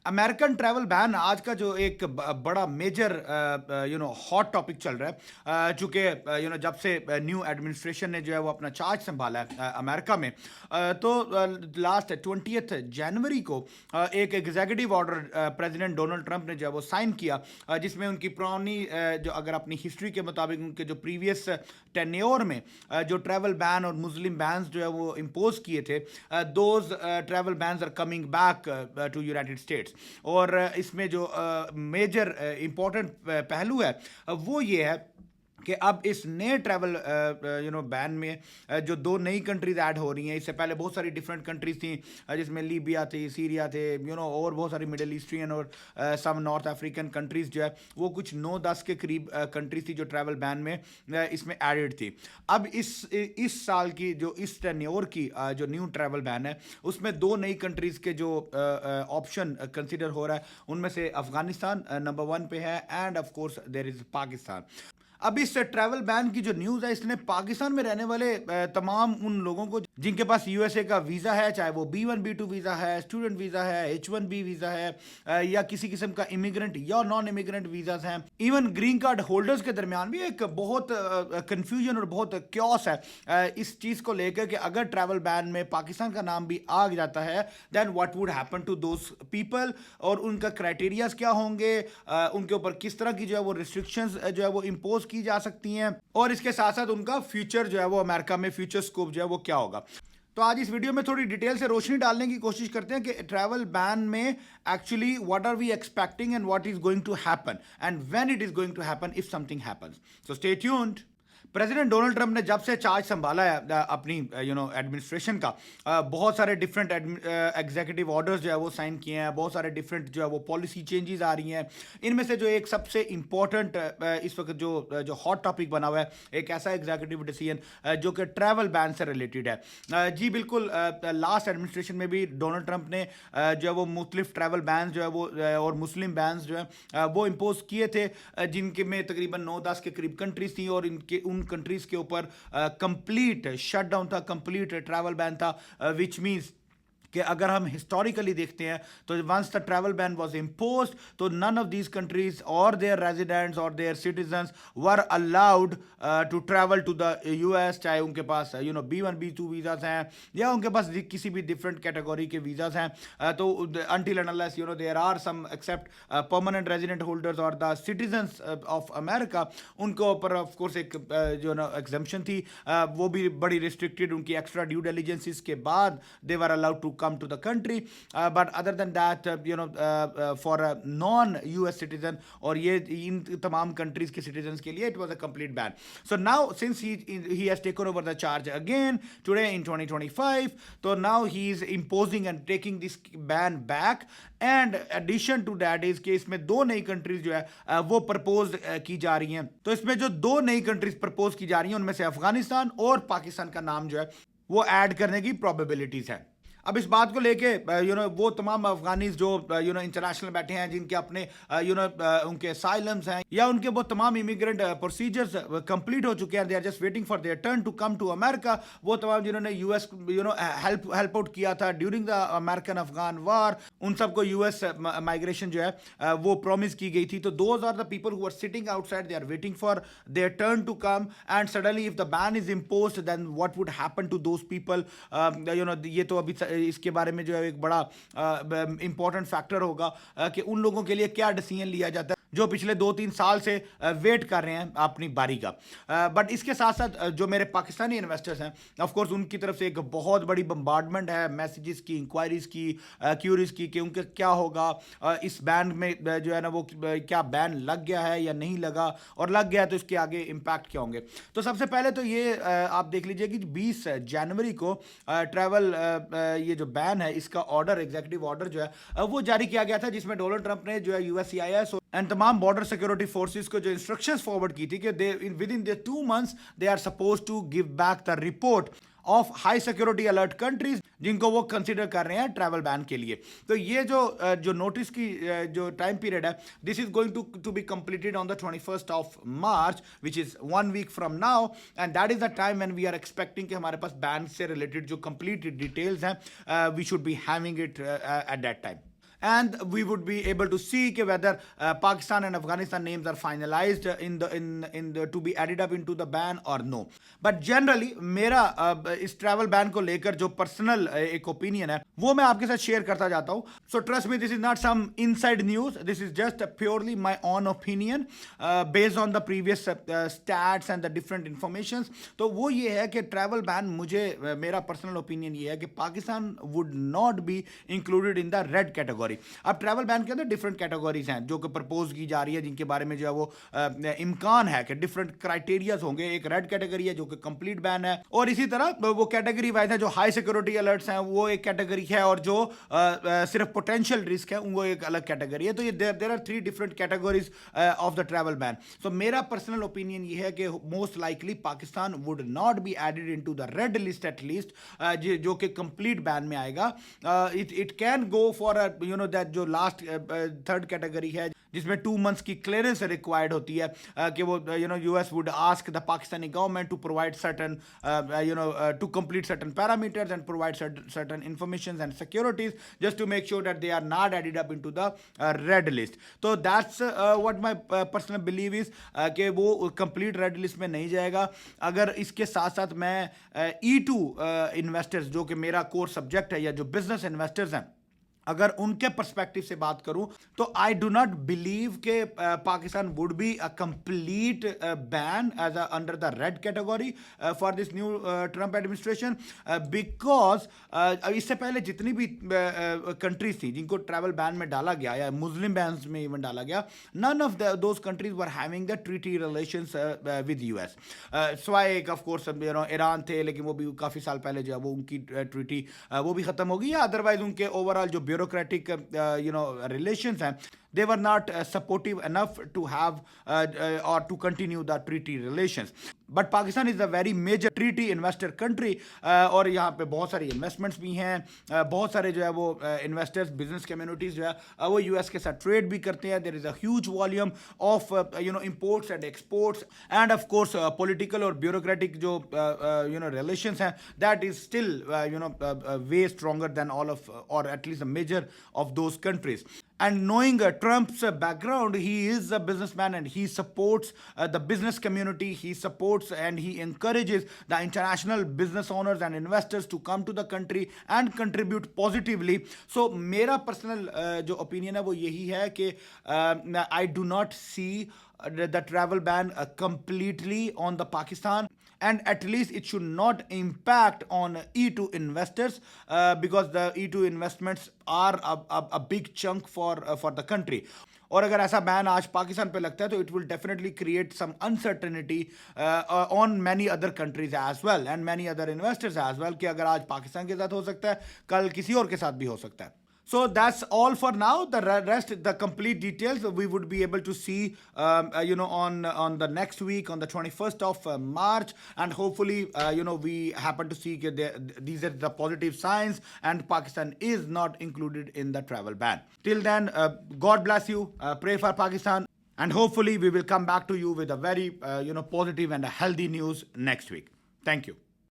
American travel ban आज का जो एक बड़ा मेजर हॉट टॉपिक चल रहा है, चूंकि जब से न्यू एडमिनिस्ट्रेशन ने जो है वो अपना चार्ज संभाला है अमेरिका में, तो लास्ट 20 जनवरी को एक executive order president Donald Trump ने जो है वो साइन किया, जिसमें उनकी पुरानी जो अगर अपनी हिस्ट्री के मुताबिक उनके जो प्रीवियस टेन्योर में जो ट्रैवल बैन और मुस्लिम बैन्स जो है वो इम्पोज किए थे, those travel bans are coming back to United States. और इसमें जो मेजर इम्पोर्टेंट पहलू है वो ये है कि अब इस नए ट्रैवल बैन में जो दो नई कंट्रीज ऐड हो रही हैं। इससे पहले बहुत सारी डिफरेंट कंट्रीज थी, जिसमें लीबिया थी, सीरिया थे, और बहुत सारी मिडिल ईस्टर्न और सम नॉर्थ अफ्रीकन कंट्रीज जो है वो कुछ 9-10 के करीब कंट्रीज थी जो ट्रैवल बैन में इसमें एडेड थी। अब इस साल की जो इस टेन्योर की जो न्यू ट्रैवल बैन है उसमें दो नई कंट्रीज के जो ऑप्शन कंसिडर हो रहा है, उनमें से अफगानिस्तान नंबर 1 पे है, and of course there is Pakistan. अब इस ट्रैवल बैन की जो न्यूज़ है इसने पाकिस्तान में रहने वाले तमाम उन लोगों को जिनके पास यूएसए का वीज़ा है, चाहे वो B1 B2 वीज़ा है, स्टूडेंट वीज़ा है, H1B वीज़ा है, या किसी किस्म का इमिग्रेंट या नॉन इमिग्रेंट वीज़ाज हैं, इवन ग्रीन कार्ड होल्डर्स के दरमियान भी एक बहुत कन्फ्यूजन और बहुत क्योस है इस चीज़ को लेकर कि अगर ट्रैवल बैन में पाकिस्तान का नाम भी आ जाता है then what would happen to those people, और उनका क्राइटेरियाज क्या होंगे, उनके ऊपर किस तरह की जो है वो रिस्ट्रिक्शंस जो है वो इम्पोज की जा सकती हैं, और इसके साथ साथ उनका फ्यूचर जो है वो अमेरिका में फ्यूचर स्कोप जो है वो क्या होगा। तो आज इस वीडियो में थोड़ी डिटेल से रोशनी डालने की कोशिश करते हैं कि ट्रैवल बैन में actually what are we expecting and what is going to happen and when it is going to happen if something happens. So stay tuned. President Donald Trump ने जब से चार्ज संभाला है अपनी एडमिनिस्ट्रेशन का, बहुत सारे डिफरेंट एग्जीक्यूटिव ऑर्डर्स जो है वो साइन किए हैं, बहुत सारे डिफरेंट जो है वो पॉलिसी चेंजेस आ रही हैं। इनमें से जो एक सबसे इम्पॉर्टेंट इस वक्त जो हॉट टॉपिक बना हुआ है, एक ऐसा एग्जीक्यूटिव डिसीजन जो कि ट्रैवल बैन से रिलेटेड है। जी बिल्कुल, लास्ट एडमिनिस्ट्रेशन में भी डोनाल्ड ट्रंप ने जो है वो मुख्तलिफ ट्रैवल बैन जो है वो और मुस्लिम बैन जो है वो इम्पोज किए थे, जिनके में तकरीबन 9-10 के करीब कंट्रीज थी, और इनके उन कंट्रीज के ऊपर कंप्लीट शटडाउन था, कंप्लीट ट्रैवल बैन था, विच मींस कि अगर हम हिस्टोरिकली देखते हैं तो once the travel ban was imposed तो नन ऑफ दीज कंट्रीज और देयर रेजिडेंट्स और their citizens were allowed to travel to the US, चाहे उनके पास B1 B2 वीज़ाज हैं या उनके पास किसी भी डिफरेंट कैटेगरी के वीज़ाज हैं। तो until and unless there are some except permanent resident holders और द सिटीजन्स ऑफ अमेरिका, उनके ऊपर ऑफ कोर्स एक एग्जम्पशन थी, वो भी बड़ी रिस्ट्रिक्टेड, उनकी एक्स्ट्रा ड्यू डिलिजेंसेस के बाद they were allowed to come to the country, but other than that for a non US citizen और ये इन तमाम countries के citizens के लिए it was a complete ban. So now since he has taken over the charge again today in 2025, so now he is imposing and taking this ban back, and addition to that is कि इसमें दो नई countries जो है वो propose की जा रही हैं। तो इसमें जो दो नई countries propose की जा रही हैं उनमें से अफगानिस्तान और पाकिस्तान का नाम जो है वो ऐड करने की probabilities है। अब इस बात को लेके वो तमाम अफगानीज जो इंटरनेशनल बैठे हैं, जिनके अपने उनके असाइलम्स हैं या उनके वो तमाम इमिग्रेंट प्रोसीजर्स कंप्लीट हो चुके हैं, they are just waiting for their turn to come to America, वो तमाम जिन्होंने यूएस हेल्प आउट किया था during the American Afghan war, उन सबको यूएस माइग्रेशन जो है वो प्रॉमिस की गई थी। तो those are the people who are sitting outside, they are waiting for their turn to come, and suddenly if the ban is imposed then what would happen to those people. ये तो अभी इसके बारे में जो है एक बड़ा इंपॉर्टेंट फैक्टर होगा कि उन लोगों के लिए क्या डिसीजन लिया जाता है जो पिछले 2-3 साल से वेट कर रहे हैं अपनी बारी का। बट इसके साथ साथ जो मेरे पाकिस्तानी इन्वेस्टर्स हैं, ऑफ कोर्स उनकी तरफ से एक बहुत बड़ी बम्बार्डमेंट है मैसेजेस की, इंक्वायरीज की, क्यूरीज की कि उनके क्या होगा इस बैन में जो है ना वो क्या बैन लग गया है या नहीं लगा, और लग गया तो इसके आगे इम्पैक्ट क्या होंगे। तो सबसे पहले तो ये आप देख लीजिए कि 20 जनवरी को ट्रैवल ये जो बैन है इसका ऑर्डर, एग्जीक्यूटिव ऑर्डर जो है वो जारी किया गया था, जिसमें डोनाल्ड ट्रंप ने जो है USCIS एंड तमाम बॉर्डर सिक्योरिटी फोर्सेस को जो इंस्ट्रक्शंस फॉरवर्ड की थी कि दे विद इन द 2 months they are suppose to give back the report of high security alert countries जिनको वो कंसिडर कर रहे हैं ट्रैवल बैन के लिए। तो ये जो नोटिस की जो टाइम पीरियड है, this is going to be completed on the 21st of March, which is 1 week from now, and that is the time when we are expecting कि हमारे पास बैन से रिलेटेड जो कंप्लीट डिटेल्स हैं we should be having it at that time. and we would be able to see whether Pakistan and Afghanistan names are finalized in the to be added up into the ban or no. But generally मेरा इस travel ban को लेकर जो personal एक opinion है वो मैं आपके साथ शेयर करता जाता हूँ. So trust me, this is not some inside news, this is just purely my own opinion based on the previous stats and the different informations. तो वो ये है कि ट्रैवल बैन, मुझे मेरा पर्सनल ओपिनियन ये है कि Pakistan would not be included in the red category. अब ट्रैवल बैन के अंदर डिफरेंट कैटेगरीज हैं जो कि प्रपोज की जा रही है, जिनके बारे में जो है वो इम्कान है कि डिफरेंट क्राइटेरियाज होंगे. एक रेड कैटेगरी है जो कि कंप्लीट बैन है, और इसी तरह वो कैटेगरी वाइज है. जो हाई सिक्योरिटी अलर्ट्स हैं वो एक कैटेगरी है, और जो सिर्फ पोटेंशियल रिस्क है वो एक अलग कैटेगरी है. तो ये there are 3 different categories of the travel ban. So मेरा पर्सनल ओपिनियन ये है कि most likely Pakistan would not be added into the red list at least, जो कि कंप्लीट बैन में आएगा. It can go for that जो लास्ट 3rd कैटेगरी है जिसमें 2 months की क्लियरेंस रिक्वायर्ड होती है, कि वो US would ask the Pakistani government to provide certain to complete certain parameters and provide certain informations and securities just to make sure that they are not added up into the red list. So that's what my personal belief is, कि वो complete red list में नहीं जाएगा. अगर इसके साथ साथ मैं E2 इन्वेस्टर्स, जो कि मेरा कोर सब्जेक्ट है, या जो बिजनेस इन्वेस्टर्स हैं, अगर उनके पर्सपेक्टिव से बात करूं तो आई डू नॉट बिलीव के Pakistan would be a complete ban as under the red category for this new Trump administration, because इससे पहले जितनी भी कंट्रीज थी जिनको ट्रैवल बैन में डाला गया या मुस्लिम बैन में इवन डाला गया, none of those countries were having the treaty relations with US. स्वाय एक ऑफ कोर्स ईरान थे, लेकिन वो भी काफ़ी साल पहले जो है वो उनकी ट्रीटी वो भी ख़त्म हो गई, या अदरवाइज उनके ओवरऑल जो bureaucratic relations हैं, they were not supportive enough to have or to continue the treaty relations. But Pakistan is a very major treaty investor country, और यहाँ पे बहुत सारी investments भी हैं, बहुत सारे जो है वो investors, business communities जो है वो US के साथ trade भी करते हैं. There is a huge volume of imports and exports, and of course political or bureaucratic जो relations हैं, that is still way stronger than all of, or at least a major of those countries. And knowing Trump's background, he is a businessman and he supports the business community. He supports and he encourages the international business owners and investors to come to the country and contribute positively. So, मेरा personal जो opinion है वो यही है कि I do not see the travel ban completely on the Pakistan, and at least it should not impact on E2 investors, because the E2 investments are a big chunk for the country. और अगर ऐसा ban आज पाकिस्तान पे लगता है तो it will definitely create some uncertainty on many other countries as well and many other investors as well, कि अगर आज पाकिस्तान के साथ हो सकता है, कल किसी और के साथ भी हो सकता है. So that's all for now. The rest, the complete details, we would be able to see, on the next week, on the 21st of March, and hopefully, we happen to see these are the positive signs, and Pakistan is not included in the travel ban. Till then, God bless you. Pray for Pakistan, and hopefully, we will come back to you with a very, positive and a healthy news next week. Thank you.